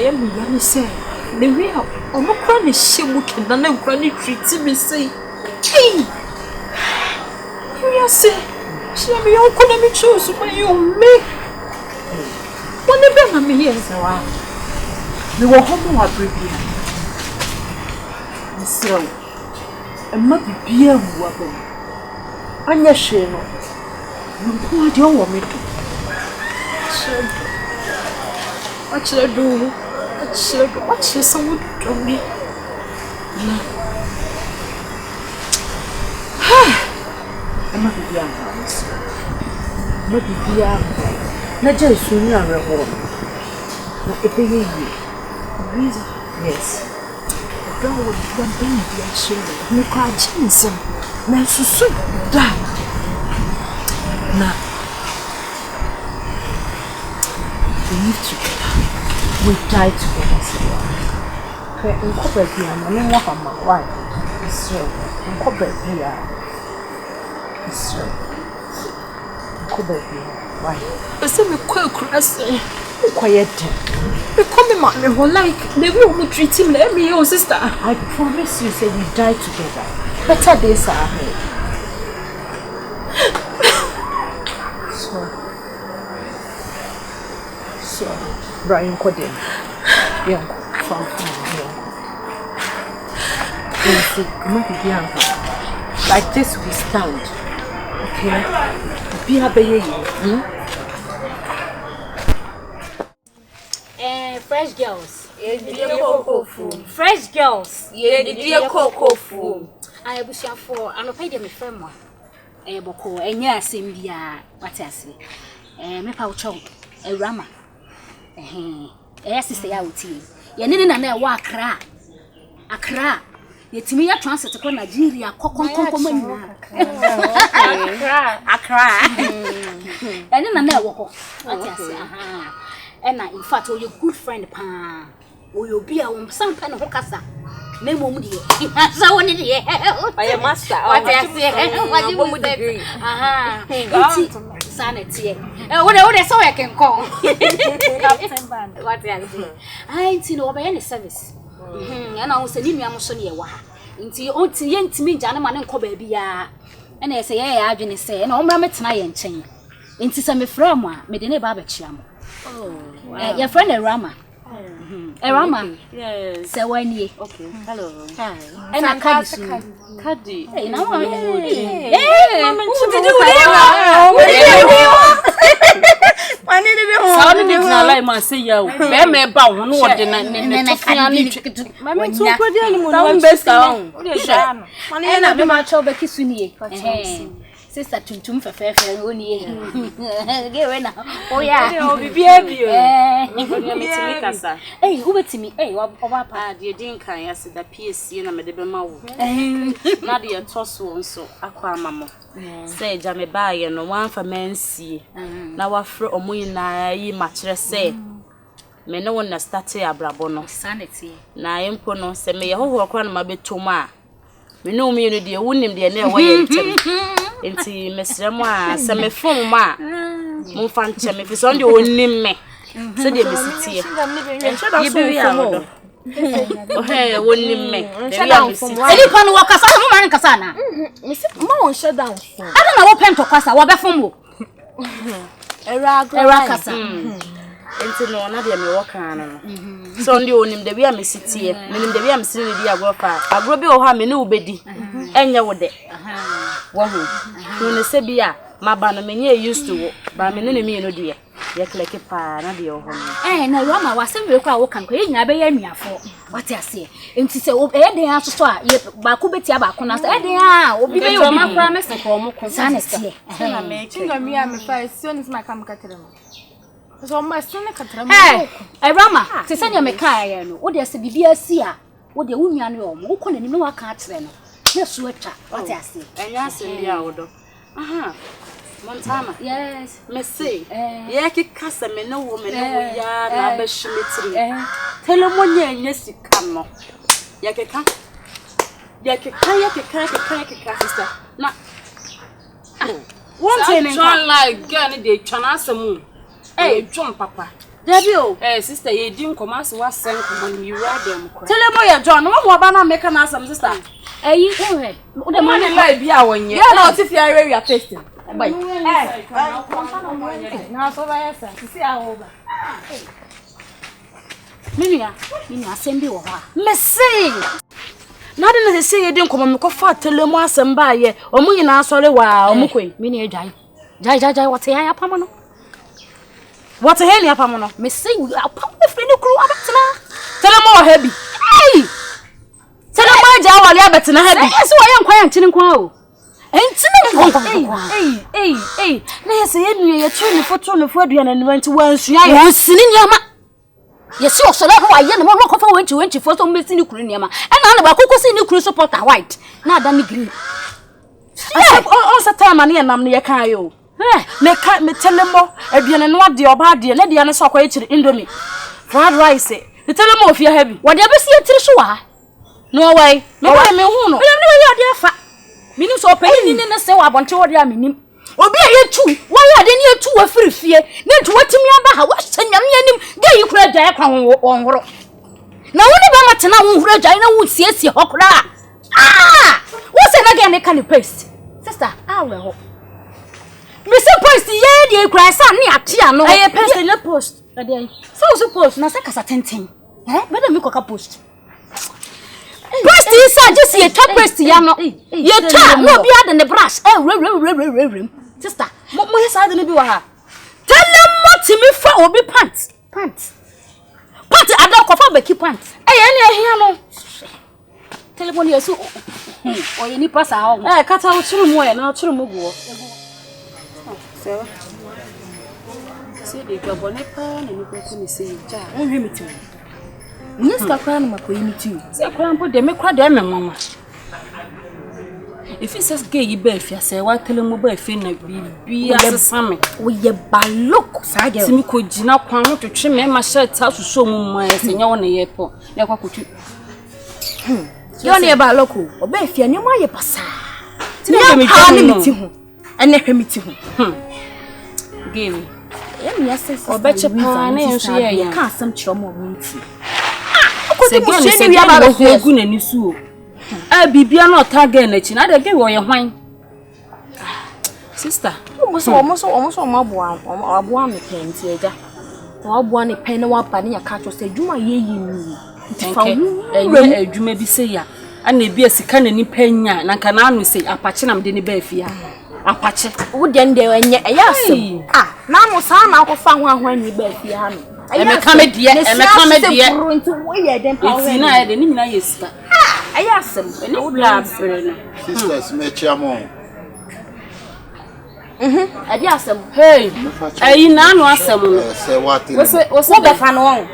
am young say. The real Omicron is she looking and I'm granny treating me say. Hey! You say, she may all call me choose when you make. When the bell me here, so we were home more prepare. So, and maybe beer wobble. And your shame. You don't want me to. What should I do? What should someone do me? I'm not the young house. Not the young. Not just soon you're a woman. Not a baby. Luisa, yes. The girl would be a baby and she would make her jeans. Now, so die. Now, we live together. We die together. I'm covered here. I'm not my wife. It's true. I'm covered here. It's true. I'm covered here. Why? I said, we Kweku. I say, quiet. We come in my like the way we treat him. Let me, your sister. I promise you, say we die together. Better days are ahead. So, Brian Codin. Young, from young. Like this we stand. Okay? Be a baby. Fresh girls. Fresh girls. I wish you for an opinion of friend. Boko, and yes, India, what I say. Make out chunk, Awurama. Sister, I will tell you. You need to walk Accra. Yet me a transit to Nigeria, Accra. And then I walk. What I say. And in fact, your good friend, Pa, will be a some kind of Hokasa. Name woman, so one in the air. I am master. What I say, what you would agree. Sanity. What I saw I can call. What I say. I ain't seen over any service. And I was telling me I'm so near. Until you ain't me, Janaman and Kobe. And I say, I didn't say, and I'm a tonight and chain. Into some from Medina Babacham. Oh, your friend Awurama. Awurama. Yes. So when you okay. Hello. Hi. And I Kadi. Hey, now I'm Sister Tum for fair only. Oh, yeah, be hey, who to me? Hey, what papa, dear Dinka, I said that PSC and a medibama. Nadia Tosso, so aqua mamma. Say, Jammy Bay and one for men see. Now I throw a moon, ye mattress say. Me no one started a brabono. Sanity. Na impono, say me a whole crown my bit to ma. We know me, dear, wouldn't him, dear, near way. Inti mesrema se me fon ma mo fa nche me fi so ndi oni me se de bisiti e be wi awodo oh hey woni me de ya bisiti eni pa no wakasa mo man kasa na me se ma won shut down fon ada na wo pento kwasa wo be fon mo era kasa enti no na de me wo kan no so ndi onim de wi amesiti e menim de wi amesini di agrofa agro bi o ha me ne ubedi enye wo de wahu no se bia maba no menye used to ba me ne me no de ye kleke pa na de ho na Awurama wasem we kwa wo kan kwa nya be ya nuafo what ase enti se e de asoso a ba ko beti aba ko na se e de a obi be yo ma kra me se ko mo ko sa na tie na me chinga mi a me fa si oni ma kam katere mo so ma sene katere mo Awurama se sanya me ka ya no wo de se bibia si a wo de wo nua no wo ko na ni no wa ka atere no Yes, what I say. And yes, in the hour. Aha, Montana. Yes, Messy. Yaki Cassa, me no woman, ya, na beshimitri. Tell him one year, yes, you come. Yakaka. Yakaka, sister. Now, one thing, like Granny de Chanasa moon. Hey, John Papa. Debio. Sister, you didn't come as was sent when you read them. Tell him where John, what about not making us some sister? You the money like be our one. Yeah, not if you are very tasting. Now, so I see how over. Minia, send you. Messy. Nothing they say you didn't come and fat till the more some buy ye, or me in our sorry while Mukwe, Minia die. Jai, what's a pamano? What's a hell, Pamano? Messy, I'll pump the free new crew. Tell them more heavy. Hey! Tell them my jaw, I'll have it in a heavy. That's why I'm quiet in quo. Ain't hey, let's say you're training for 24 and went to one. You're sitting your ma. Yes, so that's why you're not going to went to first on missing Ukrainian. And I'm about to see new crew support a white. Not done green. All the time, and I'm near Kayo. Me tell them more. If you're not the body, let the answer quite Indomie. Fried rice. You tell them more if you're heavy. Whatever see a Trishua. No way. No way, me who. Meaning so paying in the say I want to order a minimum. Obi here too. Why are they near 2 or 3 fear? Then to what me about what's your name? There you could die on. Now, only about an hour, I know, see, Hokra. Ah! What's an again? They can paste. Sister, I will. Mr. Post, yeah, you cry, son, near Tiano. I paste in the post. So suppose, not a tenting. Better make a post. Breast is just your top breast, Yano. Your top no be than the brush. Sister, what more is I than you are? Tell them what to me for will be pants. Pants. But I don't cover Becky pants. Any telephone you so or you need pass out. Cut out 2 more and I'll try to move. So, see the Gabonepa and you can say, John, him too. Mr. Crown, my queen, too. Say, Crown, put them a crowd, mamma. If he says gay, you bet, you say, what tell him about finna be as a summer. We ye ballook, side me could not come to trim my shirt house to show my senior on the airport. Never could you. You're near Balloco, or Becky, and you might pass. Tell me, and never meet you. Game. Yes, or bet your pan, and she can't some chum or moonty. Say, go and about a good and you sue. I be not target, and I gave you your wine. Sister, almost on my one or one pen, Tiaga. Or one a pen or penny a catch or say, do my ye you. You may be say, and they be a second any pen, and can only say, Apachinam didn't be fear. Apache, would then there and yet, yes. Ah, now, son, I'll find one when you bet fear. I'm a comedy, and a comedy into way, then I didn't know you. I asked them, and no love, sisters, make your mom. I asked them, hey, I know some. Say what? What's the fan on?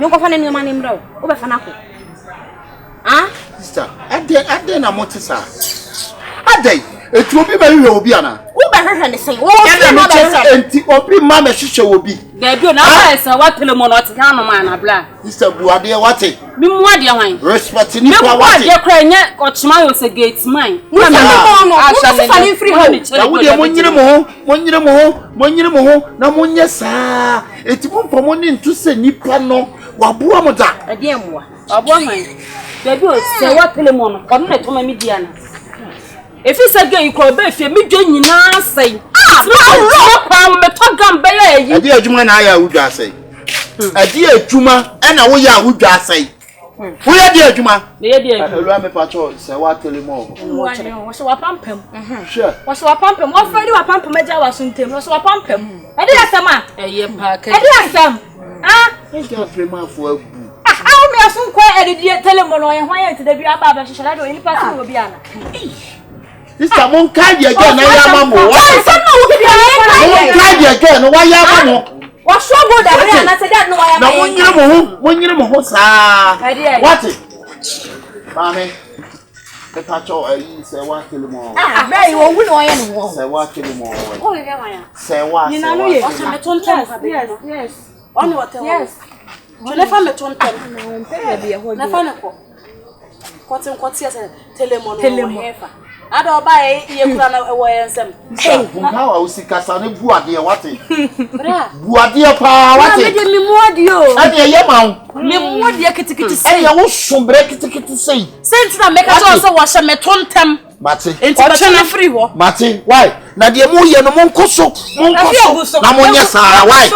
No go find any man in bro. Over Fanako. Ah, sister, I didn't want to say. I did. It will be very Obiana. And say, oh, Mamma, she will be. There be no answer. What the monot, man, blah. Mr. Buadia, what it? Be more dear wine. Respecting you, what your crying or smiles against mine. When you no, sir. It won't for morning to say Nipano, Wabuamoda. A dear one. A woman. Baby, say what the monot, or not to my mediana. If it's a girl, you call Becky, me doing now say, ah, a dear Juma, I would just say. A dear Juma, and a way I would just say. We are dear Juma. The Rami Patrol, say what tell him more. What's a pump him? Sure. What's a pump him? What for you a pump Major was in Tim? What's a pump him? I did some man. A year pack. I did some. Ah, you can't pay my for. I'll be a soon quiet and dear telemono and why to the Biaba shall I do any person will be Anna. Sister, won't carry again. I am again. Why am what's so good? I said that no, I am when you know what it? Mammy, the patrol is a walk anymore. Ah, very well, we know anyone. Say walk anymore. Say what? You know, yes. Only what? Yes. You never met on time. Kote ase telemo hefa. Ada oba ye kura na ewo yensem. Nka wa usikasa ne buade wate. Buade pa wate. Na me mi muade o. Ade ye ma wo. Me muade kitikiti sei. Ade wo sombre kitikiti sei. Senti na make so wo hye metontem. Mate. Enti ko na free ho. Mate, why? Na de mu ye no monkoso. Na monye saa why?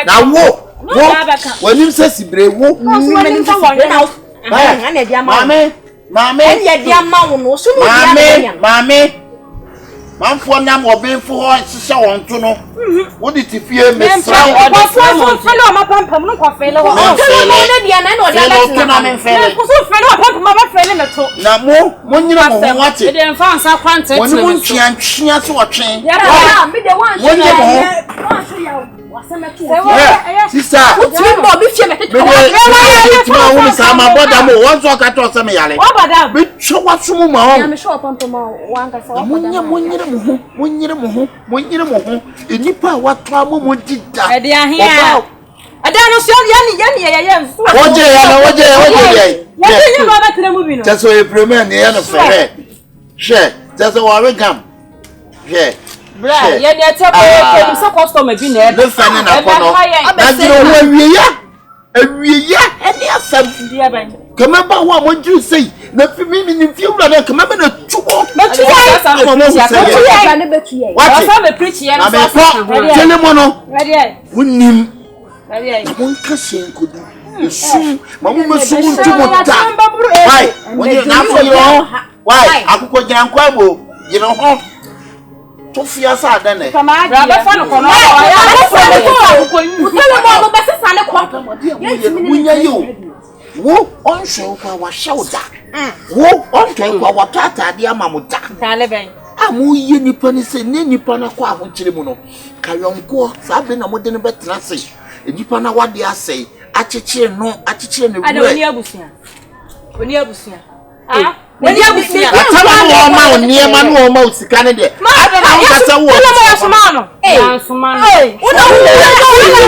Na wo. Wanim se sibre wo. Mame. Enya dia ma wo no so no dia na. Mame. Manfo nam obenfo ho hyehyɛ won to no. Wo di tifie mesra. Fele o mapampam no kwa fele ho. No dia na no dia na. Na me fele. Ko so fele o pampam ma fele me to. Na mo nyina mo wate. E dey mfa ansa kwante. Woni mo ntwea so wotwe. Ya me dey wan Woni mo. Sister, what's me Bobby fie me tete. Ma wo sa ma boda mo won so ka to se me yale. What about Me twa waso ma ho. Ya me show pampam wan ka sa wa boda. Monyere mo ho. Enipa watwa mo dida. E dey ahia. Ada no so ya nfu. Woje ya. Ya ni ba ba tere mu bi no. Just so e premier ne ya no fere. She, just so wa gam. She. Bra, ye dey tell me say customer bi na e. Le fane na kono. Na jiro ho awiya. Eni asam Dia ban. kama ba wo amodru sei na fimi ni fiura na kama na tubo. Metu ya Na betu ye. What? Asa me preach ye Na no me so. ko telemo no. Ready. Wonim. Ready. Mon kase nkodu. Esu, mamu mesu ntumo ta. Why? Woni na fo yo. Why? Akukọ giankwa mo. Gina ho. To fia sa da ne. Kama Bra be fa no kono. Telemo no be sesa ne kwa. Munya yo. Wo onhwe kwa wa shawda. Wo onhwe kwa wa tata de amamuda. Tale ben. Amu ye nipa ni se ne nipa na kwa ahokyere mu no. Kayonko sa be na mode ne betena se. Nipa na wade asei. Achechire ne Ada wure. oni abusia. Ah, oni abusia. Atama wo ma oniema no wo ma usika ne de. Ada na wo kasa wo. Telemo ya suma no. Suma. Una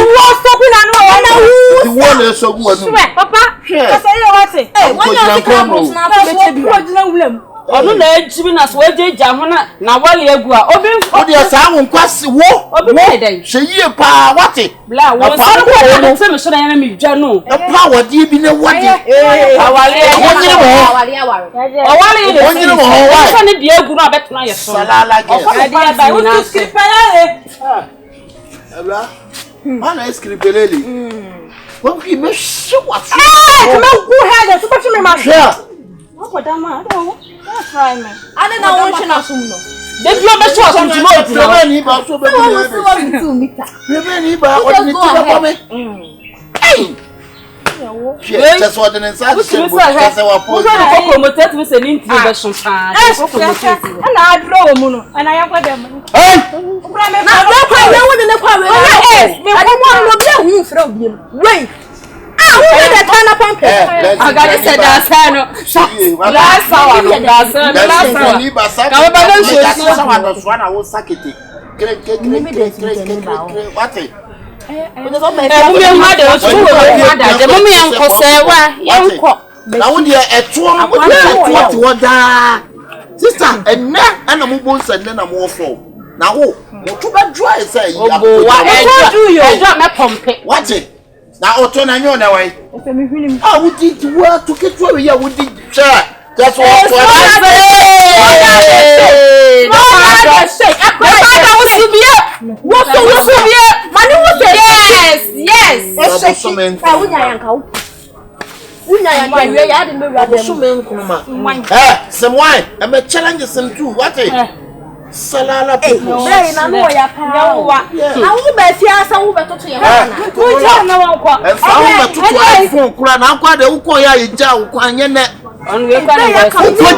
wo stop na no. Una wo. Di wo na so gu anu. Papa. Kasa ye wate. Wonya sika mo. Pro jina wulam. Onu na ejibi na so ejeja ho na wale egu a obi Wo de sa wo nkwase wo. obi me den. Hye yie pa wate. Bla wo so ko na se me so na ya me dwa no. E pa wade bi ne wade. Awale Wonyere mo. Awale ye de. Wonyere mo ho wa. So ne die egu no abetena ye so. Salala ge. Ade ba wo tu skripele. Abla. Ana skripeleli. Won ki me hye waso. Come go ahead. Super me ma. Hye. What dama? That's right man. Ada na won shina sum no. De bi o be so so ntimo odi no. Bebe ni ba so be ni. 2 meter. Bebe ni ba o ni ti ba me. Hey. Hye, just what the inside say wa po. Wo so ko promote me se ni ntimo be so pa. Ko promote. Ana adro wo mu no. Ana yakwa dem. Hey. Ukura me na kwa we wo ne kwa we. Me ko mo no bia hu fra obiem. Wei. Who did that turn up on pay? I got it said that's no. Last hour, that's last hour. Ka we ba don so so wa do so na wo sakete. Kre. What? Mummy ma de so wo da de mummy enko se wa yenko. Na wo de eto no wo ti wo da. Sister, enna ana mo bo nsa na mo fo. Na wo to ba dry say yi wa ejo me pompe. What? Na oto na nyo na wai. Efe mi hwini. Ah, wo di wa to ketu we ya wo di cha. That's what. Salala people. Hey, na no ya pa. Na wo ba fi asa wo be toto ya na. Wo ja na wan kwa. E fa wo be toto iPhone kura na kwa de wo ko ya ija wo kwa anye ne. On we kwa na wo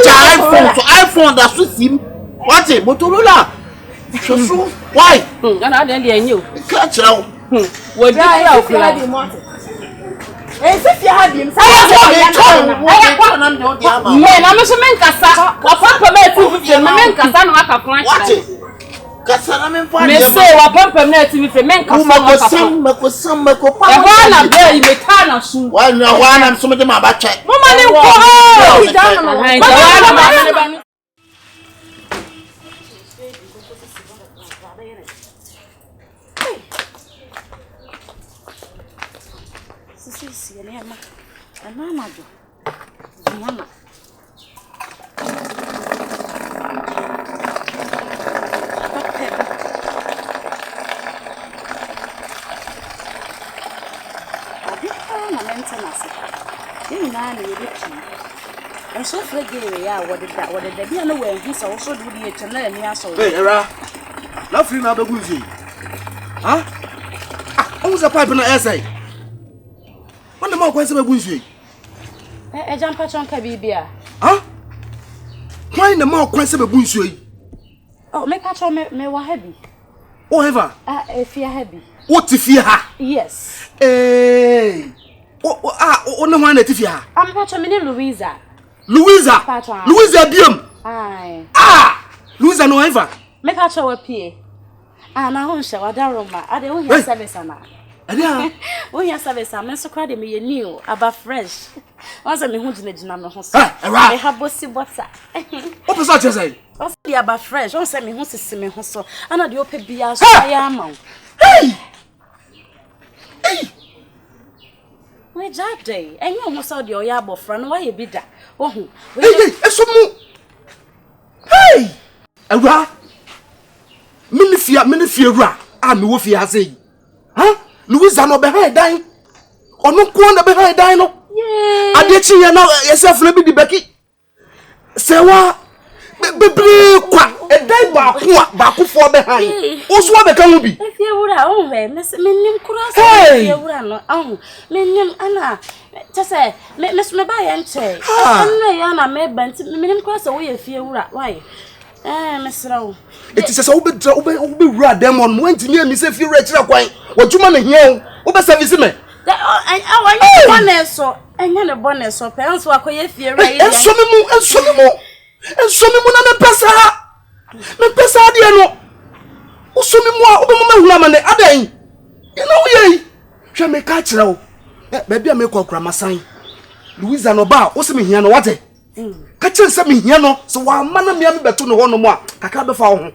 ja iPhone so iPhone da so sim. What e Motorola? So why? Na de de anyi o. Ka kira wo. Wo di kira o kira. Se fi ha biem. Sa na me so men kasa. Wa papa me tu fi me men kasa na aka kwa. What? Kasana me fa. Me say wa pampa na ti me fe men ka Makosam makopa. E ba na be me ka na su. Wa na so me de ma ba twa. Mo ma ni ko ho. Sisi ya nema. Mama do. Mama. So fragile ya what the be no way he so so do the channel ni aso. Hey era. Na free na bagu nzi. Ha? O za pipe na essay. Wanda ma kwan se bagu nzi. Jampa chonka bibia. Ha? Why na ma kwan se bagu nzi? Oh, me catch me wa heavy. Oh ever. If you heavy. What tifia ha? Yes. Hey. O na wan na tifia ha. I'm catch me Luisa. Luisa biam. Aye. Luisa no ever. Make a show appear. Na hon sha wadaroma. Ade wo hia service ana. Ade wo hia service am so kwade me new aba fresh. Once me hu gina me ho so. Me have bossy butter. What person tell say? Once the aba fresh, once me hu sisi me ho so. Ana de ope bia so ya ma. Hey. We jade. Enyo mo so de oya abofra no why e bi da. Ohu. Hey, esomu. Hey! Ewa. Minifia ra. Me wo fia sei. Ha? Luisa no be ha dan. Ono ko na be ha dan no. Yeah. Ade chi ya na yesef na bi di Becky. Sewa bebre kwa edan ba ko fo be ha. Oso be kan bi. Efia wura o we menim kura so efia wura no. Menim ana Tese, me ba ya nche. Anna ya na me ba nti menim kwa so wo ye fie wura. Why? Mesra wo. Eti sese wo be wura demon mo ntimi emi se fie wura kira kwan. Wodwuma na hia wo be service me. Awanya bonus so. Enya ne bonus so. Pe nso akoye fie wura yi. Enso me mu na me pesa de no. Uso me mu a wo be mo mahuna ma ne adan. You know ye. Hwe me ka kira wo. Baby a me kokra masan. Luisa no ba, wo se me hia no wate. Ka kire se me hia no, so wa ma na me beto no ho no mo a, kaka be fa wo ho.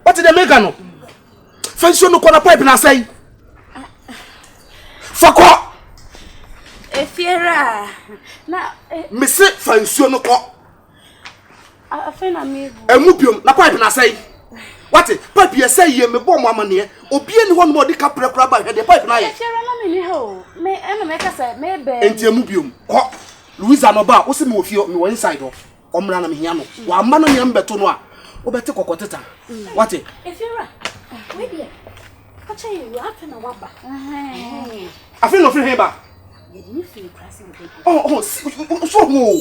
Wate de meka no. Fanso no kona pipe na sai. Fako. Efiera. Na me se fanso no ko. Afena me. Emubiom na pipe na sai. Wate, pipe ye say ye me bo mo amane. Obi ani ho no mo de ka prekura ba hwe de pipe na ye. Efiera na me ni ho. Me ena me ka say me be. Enti emubiom. Ko. Luisa no ba, wo se me ofie me wo inside ho. Omra na me hia no. Wa ma no ne mbeto no a. Wo bete kokoteta. Wate? Efiera. We dia. Acha you afena waba. Afena no free heba. Ye ni free pricing. Oh, so ho.